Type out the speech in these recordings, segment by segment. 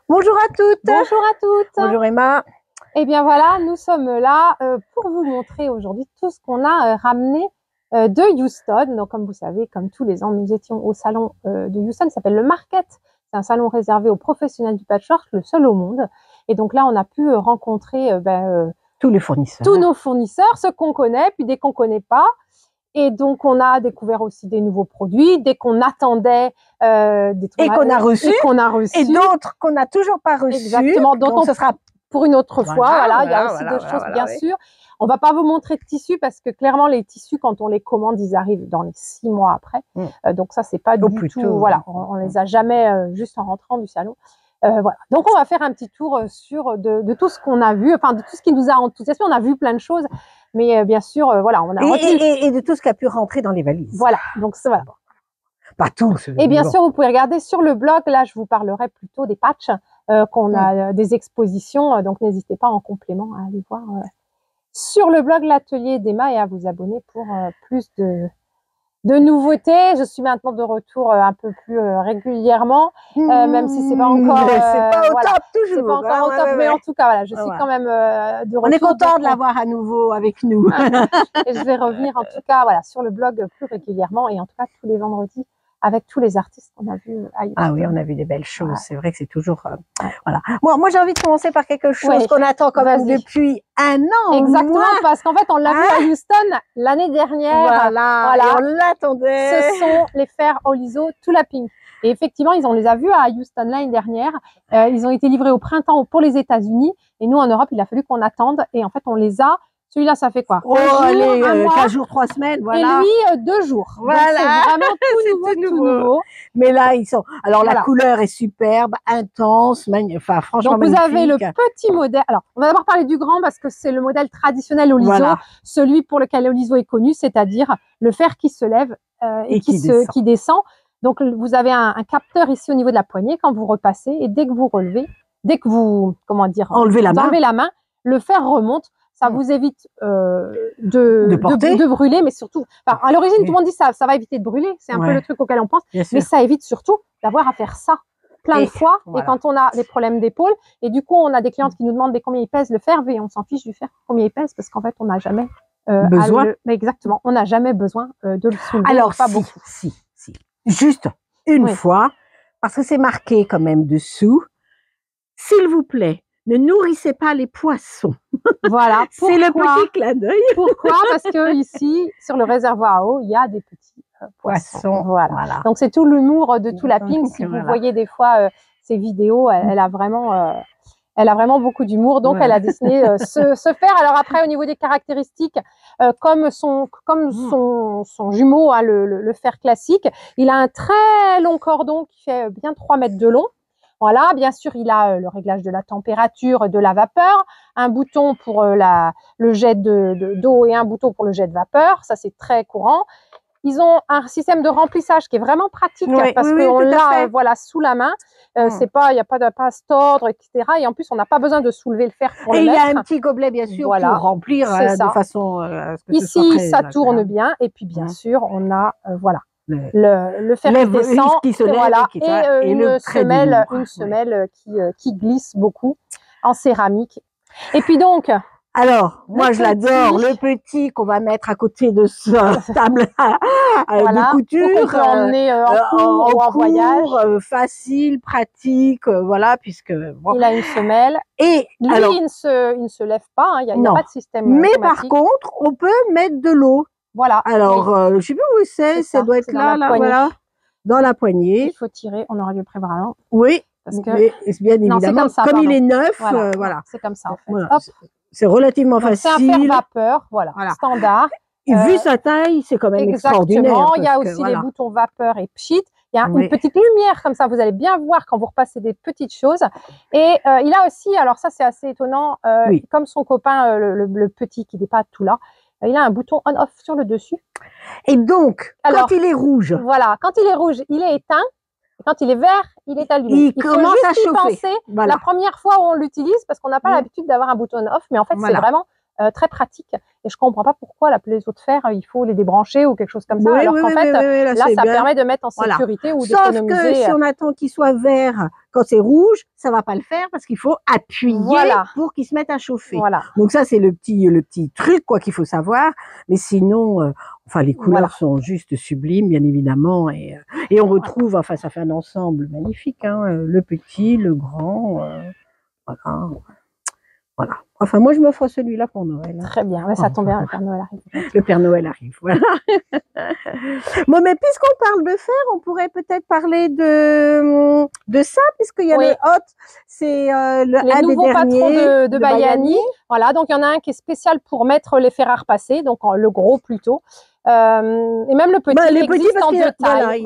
Bonjour à toutes. Bonjour à toutes. Bonjour Emma. Eh bien voilà, nous sommes là pour vous montrer aujourd'hui tout ce qu'on a ramené de Houston. Donc comme vous savez, comme tous les ans, nous étions au salon de Houston, ça s'appelle le Market. C'est un salon réservé aux professionnels du patchwork, le seul au monde. Et donc là, on a pu rencontrer Tous les fournisseurs. tous nos fournisseurs, ceux qu'on connaît, puis des qu'on connaît pas. Et donc, on a découvert aussi des nouveaux produits, dès qu'on attendait, des Et qu'on a reçu. Et d'autres qu'on n'a toujours pas reçus. Exactement. Donc ce sera pour une autre fois. Voilà, il y a aussi voilà, d'autres choses, bien sûr. On va pas vous montrer de tissus parce que clairement, les tissus, quand on les commande, ils arrivent dans les 6 mois après. Donc ça, c'est pas du tout. Voilà, on les a jamais juste en rentrant du salon. Voilà. Donc, on va faire un petit tour sur de tout ce qu'on a vu, enfin, de tout ce qui nous a enthousiasmé. On a vu plein de choses, mais bien sûr, voilà, on a et de tout ce qui a pu rentrer dans les valises. Voilà. Donc, c'est voilà. Pas tout. Et bien sûr, vous pouvez regarder sur le blog. Là, je vous parlerai plutôt des patchs qu'on a, des expositions. Donc, n'hésitez pas en complément à aller voir sur le blog l'atelier d'Emma et à vous abonner pour plus de nouveautés. Je suis maintenant de retour un peu plus régulièrement, même si c'est pas encore c'est pas au voilà, top toujours. C'est pas encore au top, mais en tout cas voilà, je suis quand même de retour. On est content de l'avoir à nouveau avec nous. Et je vais revenir en tout cas voilà sur le blog plus régulièrement et en tout cas tous les vendredis avec tous les artistes qu'on a vus à Houston. Ah oui, on a vu des belles choses. Voilà. C'est vrai que c'est toujours voilà. Moi j'ai envie de commencer par quelque chose qu'on attend quand même depuis un an. Exactement, parce qu'en fait on l'a vu à Houston l'année dernière. Voilà. Et on l'attendait. Ce sont les fers Oliso Tulapping. Et effectivement, on les a vus à Houston l'année dernière. Ils ont été livrés au printemps pour les États-Unis. Et nous, en Europe, il a fallu qu'on attende. Et en fait, on les a. Celui-là, ça fait quoi? 15 jours, 3 semaines, voilà. Et lui, 2 jours. Voilà. C'est vraiment tout nouveau. Mais là, ils sont. Alors, la couleur est superbe, intense, enfin, franchement, donc, vous avez le petit modèle. Alors, on va d'abord parler du grand parce que c'est le modèle traditionnel Oliso. Voilà. Celui pour lequel Oliso est connu, c'est-à-dire le fer qui se lève et qui descend. Donc, vous avez un capteur ici au niveau de la poignée quand vous repassez et dès que vous relevez, dès que vous, comment dire, enlevez la main, le fer remonte. Ça vous évite de brûler, mais surtout, enfin, à l'origine, tout le monde dit ça va éviter de brûler. C'est un peu le truc auquel on pense. Mais ça évite surtout d'avoir à faire ça plein de fois. Voilà. Et quand on a des problèmes d'épaule, et du coup, on a des clientes qui nous demandent combien il pèse le fer, et on s'en fiche du fer, combien il pèse, parce qu'en fait, on n'a jamais besoin. Exactement, on n'a jamais besoin de le soulever. Alors, pas beaucoup. Si. Juste une fois, parce que c'est marqué quand même dessous. S'il vous plaît, ne nourrissez pas les poissons. Voilà. C'est le petit clin d'œil. Pourquoi? Parce que ici, sur le réservoir à eau, il y a des petits poissons. Voilà. Donc, c'est tout l'humour de Tulapping. Si vous voyez des fois ces vidéos, elle a vraiment beaucoup d'humour. Donc, elle a dessiné ce fer. Alors après, au niveau des caractéristiques, comme son jumeau, hein, le fer classique, il a un très long cordon qui fait bien 3 mètres de long. Voilà, bien sûr, il a le réglage de la température et de la vapeur, un bouton pour le jet d'eau et un bouton pour le jet de vapeur. Ça, c'est très courant. Ils ont un système de remplissage qui est vraiment pratique parce qu'on l'a sous la main. Il n'y a pas à se tordre, etc. Et en plus, on n'a pas besoin de soulever le fer pour le mettre. Et il y a un petit gobelet, bien sûr, pour remplir de façon à ce que ici, ça tourne bien. Et puis, bien sûr, on a, le fer qui descend, qui se lève, et une semelle qui glisse beaucoup en céramique. Et puis donc, alors, moi je l'adore, le petit qu'on va mettre à côté de sa table de couture, qu'on peut emmener en cours ou en voyage, facile, pratique, voilà, puisque il a une semelle. Et lui, il ne se lève pas, hein, il n'y a pas de système. Mais par contre, on peut mettre de l'eau. Voilà. Alors, je ne sais pas où c'est, ça doit être là, voilà, dans la poignée. Il faut tirer, on aurait dû prévoir avant. Oui, parce que bien évidemment, comme il est neuf, voilà. C'est comme ça, en fait. Voilà. C'est relativement facile. C'est un fer vapeur, voilà. Standard. Et vu sa taille, c'est quand même extraordinaire. Il y a aussi les boutons vapeur et pchit. Il y a une petite lumière comme ça, vous allez bien voir quand vous repassez des petites choses. Et il a aussi, alors ça c'est assez étonnant, comme son copain, le petit qui n'est pas tout là, il a un bouton on-off sur le dessus. Et donc, quand il est rouge. Voilà, quand il est rouge, il est éteint. Et quand il est vert, il est allumé. Il commence à chauffer. Penser la première fois où on l'utilise, parce qu'on n'a pas l'habitude d'avoir un bouton on-off, mais en fait, c'est vraiment très pratique. Et je comprends pas pourquoi les autres fers, il faut les débrancher ou quelque chose comme ça, alors qu'en fait, là, ça permet de mettre en sécurité ou d'économiser. Sauf que si on attend qu'il soit vert quand c'est rouge, ça va pas le faire parce qu'il faut appuyer pour qu'il se mette à chauffer. Donc ça, c'est le petit truc quoi qu'il faut savoir. Mais sinon, enfin les couleurs sont juste sublimes, bien évidemment, et on retrouve, enfin ça fait un ensemble magnifique, hein, le petit, le grand, voilà. Enfin, moi, je m'offre celui-là pour Noël. Très bien, mais ça tombe bien, le Père Noël arrive. Le Père Noël arrive, voilà. Bon, mais puisqu'on parle de fer, on pourrait peut-être parler de ça, puisqu'il y a le Hot, c'est les nouveaux patrons de Bayani. Voilà, donc il y en a un qui est spécial pour mettre les fers à repasser, donc le gros plutôt. Et même le petit, il existe en deux tailles.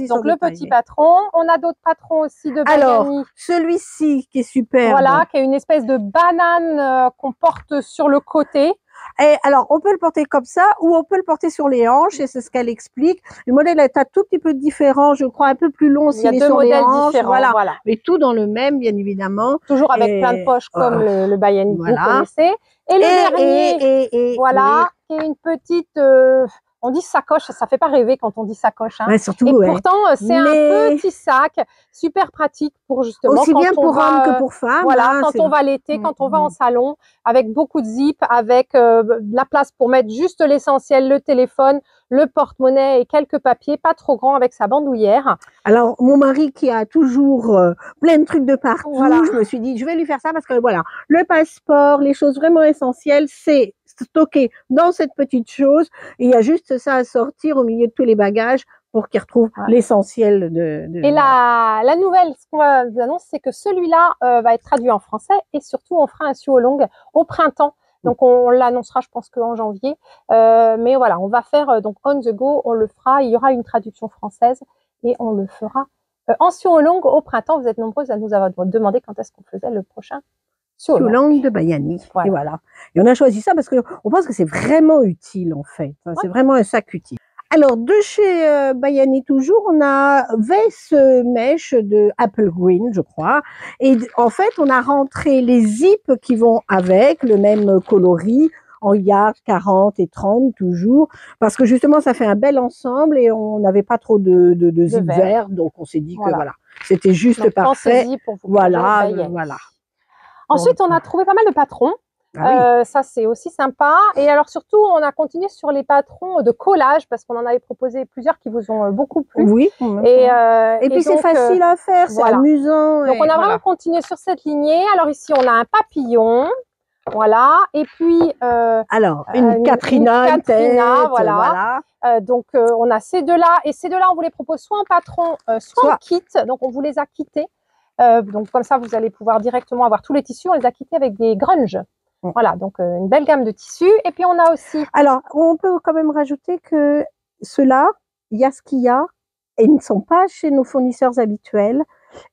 Donc le petit patron, on a d'autres patrons aussi de Bayani. Alors, celui-ci qui est super. Voilà, qui est une espèce de banane qu'on porte sur le côté. Et alors, on peut le porter comme ça ou on peut le porter sur les hanches, et c'est ce qu'elle explique. Le modèle est un tout petit peu différent, je crois un peu plus long s'il est sur les hanches. Voilà. Mais tout dans le même, bien évidemment. Toujours avec plein de poches comme le Bayani que vous connaissez. Et le dernier, voilà, qui est une petite... on dit sacoche, ça fait pas rêver quand on dit sacoche. Hein. Ouais, surtout, et pourtant, c'est un petit sac, super pratique pour justement... Aussi bien pour hommes que pour femmes. Voilà, quand on va l'été, quand on va en salon, avec beaucoup de zip, avec la place pour mettre juste l'essentiel, le téléphone, le porte-monnaie et quelques papiers, pas trop grand avec sa bandoulière. Alors, mon mari qui a toujours plein de trucs de partout, je me suis dit, je vais lui faire ça parce que voilà, le passeport, les choses vraiment essentielles, c'est stocké dans cette petite chose, et il y a juste ça à sortir au milieu de tous les bagages pour qu'il retrouve l'essentiel de... Et la nouvelle, ce qu'on va vous annoncer, c'est que celui-là va être traduit en français, et surtout on fera un Suolong au printemps. Donc on l'annoncera, je pense qu'en janvier. Mais voilà, on va faire donc on the go, on le fera. Il y aura une traduction française et on le fera en Suolong au printemps. Vous êtes nombreuses à nous avoir demandé quand est-ce qu'on faisait le prochain Suolong de Bayani. Voilà. Et voilà. Et on a choisi ça parce que on pense que c'est vraiment utile en fait. Enfin, c'est vraiment un sac utile. Alors, de chez Bayani toujours, on a veste mèche de Apple Green, je crois. Et en fait, on a rentré les zips qui vont avec, le même coloris, en yard 40 et 30 toujours, parce que justement, ça fait un bel ensemble et on n'avait pas trop de zip vert, donc on s'est dit que voilà, c'était juste donc, parfait. Pour vous voilà. Ensuite, on a trouvé pas mal de patrons. Ça c'est aussi sympa, et alors surtout on a continué sur les patrons de collage parce qu'on en avait proposé plusieurs qui vous ont beaucoup plu. Oui. Et puis c'est facile à faire, c'est amusant. Donc on a vraiment continué sur cette lignée. Alors ici on a un papillon, voilà, et puis alors une Katrina, voilà. Donc on a ces deux-là, et ces deux-là on vous les propose soit en patron, soit en kit. Donc on vous les a quittés. Donc comme ça vous allez pouvoir directement avoir tous les tissus. On les a quittés avec des grunge. Voilà, donc une belle gamme de tissus. Et puis on a aussi... Alors, on peut quand même rajouter que ceux-là, il y a ce qu'il y a, et ils ne sont pas chez nos fournisseurs habituels,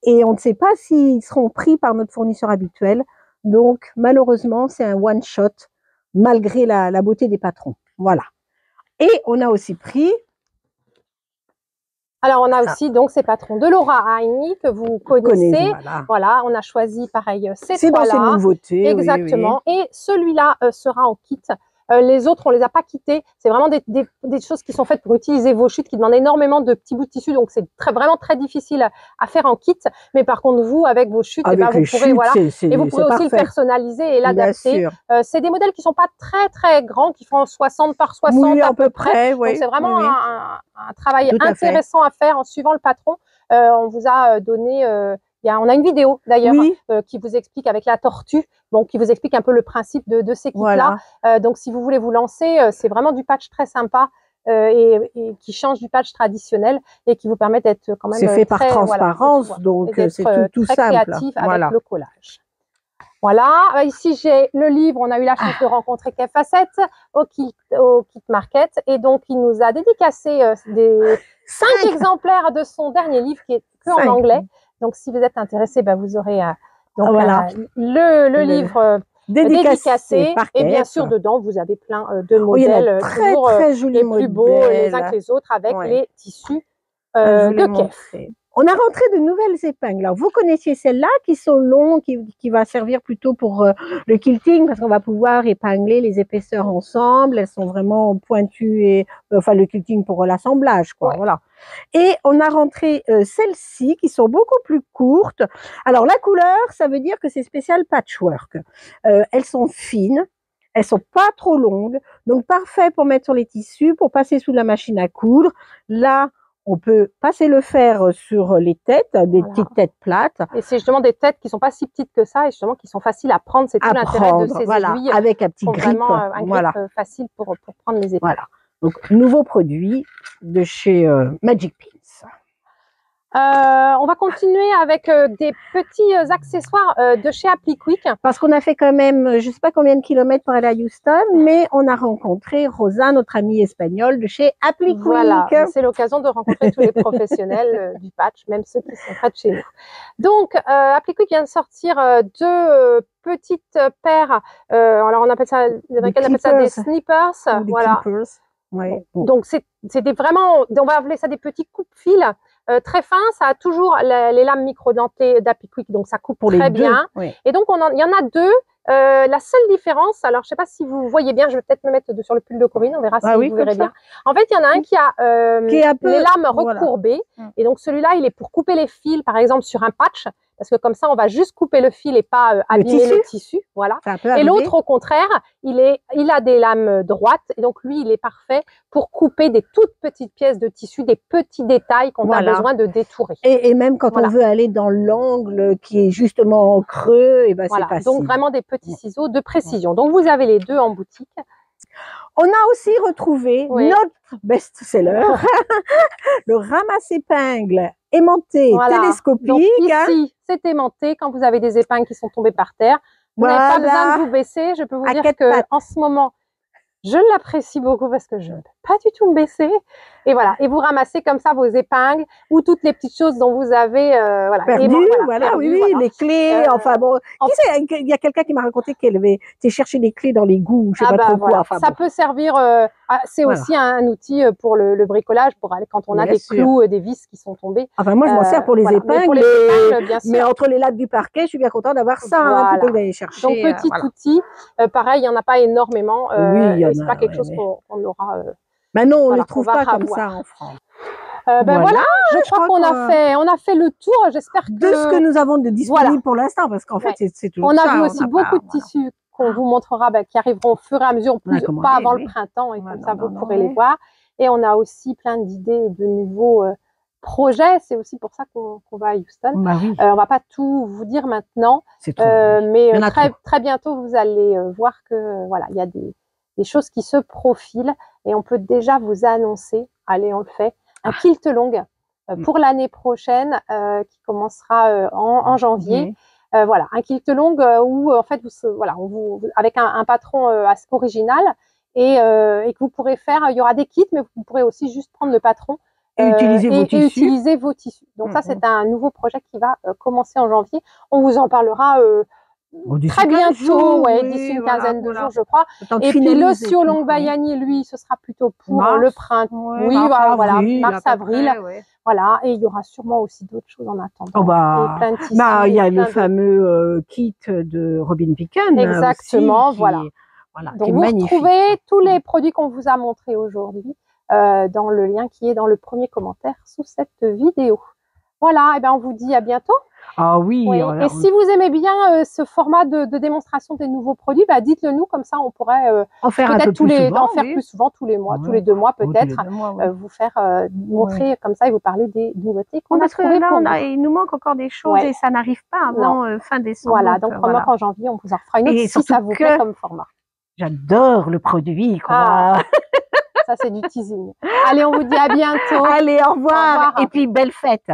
et on ne sait pas s'ils seront pris par notre fournisseur habituel. Donc, malheureusement, c'est un one-shot, malgré la beauté des patrons. Voilà. Et on a aussi pris... Alors, on a aussi donc ces patrons de Laura Heini que vous connaissez. Voilà, on a choisi pareil ces trois-là. C'est dans ces nouveautés. Exactement. Oui. Et celui-là sera en kit. Les autres, on les a pas quittés. C'est vraiment des choses qui sont faites pour utiliser vos chutes, qui demandent énormément de petits bouts de tissu. Donc, c'est vraiment très difficile à faire en kit. Mais par contre, vous, avec vos chutes, vous pourrez, et vous pouvez aussi le personnaliser et l'adapter. C'est des modèles qui sont pas très, très grands, qui font 60 par 60 à peu près. Donc, c'est vraiment un travail intéressant à faire en suivant le patron. On vous a donné... on a une vidéo d'ailleurs qui vous explique avec la tortue, donc qui vous explique un peu le principe de ces kits-là. Donc si vous voulez vous lancer, c'est vraiment du patch très sympa et qui change du patch traditionnel et qui vous permet d'être quand même c'est fait par transparence, donc c'est tout très simple. Créatif avec le collage. Voilà, ici j'ai le livre, on a eu la chance de rencontrer Kev Facette au kit market, et donc il nous a dédicacé des 5 exemplaires de son dernier livre qui est que en anglais. Donc, si vous êtes intéressé, vous aurez le livre dédicacé. Et bien sûr, dedans, vous avez plein de modèles, toujours très jolis les plus beaux les uns que les autres, avec les tissus de Kev. On a rentré de nouvelles épingles. Alors, vous connaissiez celles-là qui sont longues, qui va servir plutôt pour le quilting, parce qu'on va pouvoir épingler les épaisseurs ensemble. Elles sont vraiment pointues et, enfin, le quilting pour l'assemblage, quoi. Ouais. Voilà. Et on a rentré celles-ci qui sont beaucoup plus courtes. Alors, la couleur, ça veut dire que c'est spécial patchwork. Elles sont fines. Elles sont pas trop longues. Donc, parfait pour mettre sur les tissus, pour passer sous la machine à coudre. Là, on peut passer le fer sur les têtes, des petites têtes plates. Et c'est justement des têtes qui sont pas si petites que ça et justement qui sont faciles à prendre. C'est tout l'intérêt de ces aiguilles. Avec un petit grip. Vraiment un grip facile pour prendre les épingles. Voilà. Donc, nouveau produit de chez Magic Pins. On va continuer avec des petits accessoires de chez Appliquick. Parce qu'on a fait quand même, je sais pas combien de kilomètres pour aller à Houston, mais on a rencontré Rosa, notre amie espagnole de chez Appliquick. Voilà, c'est l'occasion de rencontrer tous les professionnels du patch, même ceux qui sont près de chez nous. Donc, Appliquick vient de sortir deux petites paires. Alors, on appelle ça, les Américains appellent ça des snippers. Voilà. Ouais. Donc, c'est vraiment, on va appeler ça des petits coupe-fils. Très fin, ça a toujours les lames micro-dentées d'Appliquick, donc ça coupe très bien. Oui. Et donc, il y en a deux. La seule différence, alors je sais pas si vous voyez bien, je vais peut-être me mettre sur le pull de Corinne, on verra si vous verrez bien. En fait, il y en a un qui a les lames recourbées, et donc celui-là, il est pour couper les fils, par exemple sur un patch, parce que comme ça, on va juste couper le fil et pas abîmer le tissu, voilà. Et l'autre, au contraire, il a des lames droites, et donc lui, il est parfait pour couper des toutes petites pièces de tissu, des petits détails qu'on a besoin de détourer. Et même quand on veut aller dans l'angle qui est justement creux, et ben c'est facile. Donc vraiment des petits ciseaux de précision. Donc vous avez les deux en boutique. On a aussi retrouvé notre best-seller, le ramasse-épingles aimanté télescopique. Donc ici, c'est aimanté quand vous avez des épingles qui sont tombées par terre. Vous n'avez pas besoin de vous baisser. Je peux vous dire que en ce moment, je l'apprécie beaucoup parce que je ne peux pas du tout me baisser. Et voilà. Et vous ramassez comme ça vos épingles ou toutes les petites choses dont vous avez perdu, les clés. Enfin bon, il y a quelqu'un qui m'a raconté qu'elle avait été chercher les clés dans les goûts, je sais pas trop quoi. Enfin, ça peut servir. C'est aussi un outil pour le bricolage, pour aller quand on a des clous, des vis qui sont tombés. Enfin moi je m'en sers pour les épingles, bien sûr. Mais entre les lattes du parquet, je suis bien contente d'avoir ça plutôt que d'aller chercher. Donc petit outil. Pareil, il y en a pas énormément. C'est pas quelque chose qu'on aura. Ben non, on ne les trouve pas comme ça en France. Voilà, je crois qu'on a fait le tour. J'espère que de ce que nous avons de disponible pour l'instant, parce qu'en fait c'est toujours ça. On a vu aussi beaucoup de tissus qu'on vous montrera, qui arriveront au fur et à mesure, pas avant le printemps, et comme ça vous pourrez les voir. Et on a aussi plein d'idées de nouveaux projets. C'est aussi pour ça qu'on va à Houston. On va pas tout vous dire maintenant, mais très bientôt vous allez voir que voilà, il y a des choses qui se profilent et on peut déjà vous annoncer, allez, on le fait, un kilt long pour l'année prochaine qui commencera en janvier. Voilà, un kilt long où en fait avec un patron original et que vous pourrez faire, il y aura des kits, mais vous pourrez aussi juste prendre le patron et utiliser vos tissus. Donc ça, c'est un nouveau projet qui va commencer en janvier. On vous en parlera très bientôt, d'ici une quinzaine de jours, je crois. Et puis le Sio Long Bayani, lui, ce sera plutôt pour le printemps. Mars-avril. Voilà, et il y aura sûrement aussi d'autres choses en attendant. Il y a le fameux kit de Robin Picken. Exactement, voilà. Donc vous retrouvez tous les produits qu'on vous a montrés aujourd'hui dans le lien qui est dans le premier commentaire sous cette vidéo. Voilà, et bien on vous dit à bientôt. Ah oui. Et si vous aimez bien ce format de démonstration des nouveaux produits, dites-le nous, comme ça on pourrait en faire un peu plus souvent, tous les mois, tous les 2 mois peut-être, vous faire montrer comme ça et vous parler des nouveautés qu'on a trouvées pour vous. Il nous manque encore des choses et ça n'arrive pas avant fin décembre. Voilà, donc vraiment en janvier, on vous en refera une autre si ça vous plaît comme format. J'adore le produit. Ça c'est du teasing. Allez, on vous dit à bientôt. Allez, au revoir. Et puis belle fête.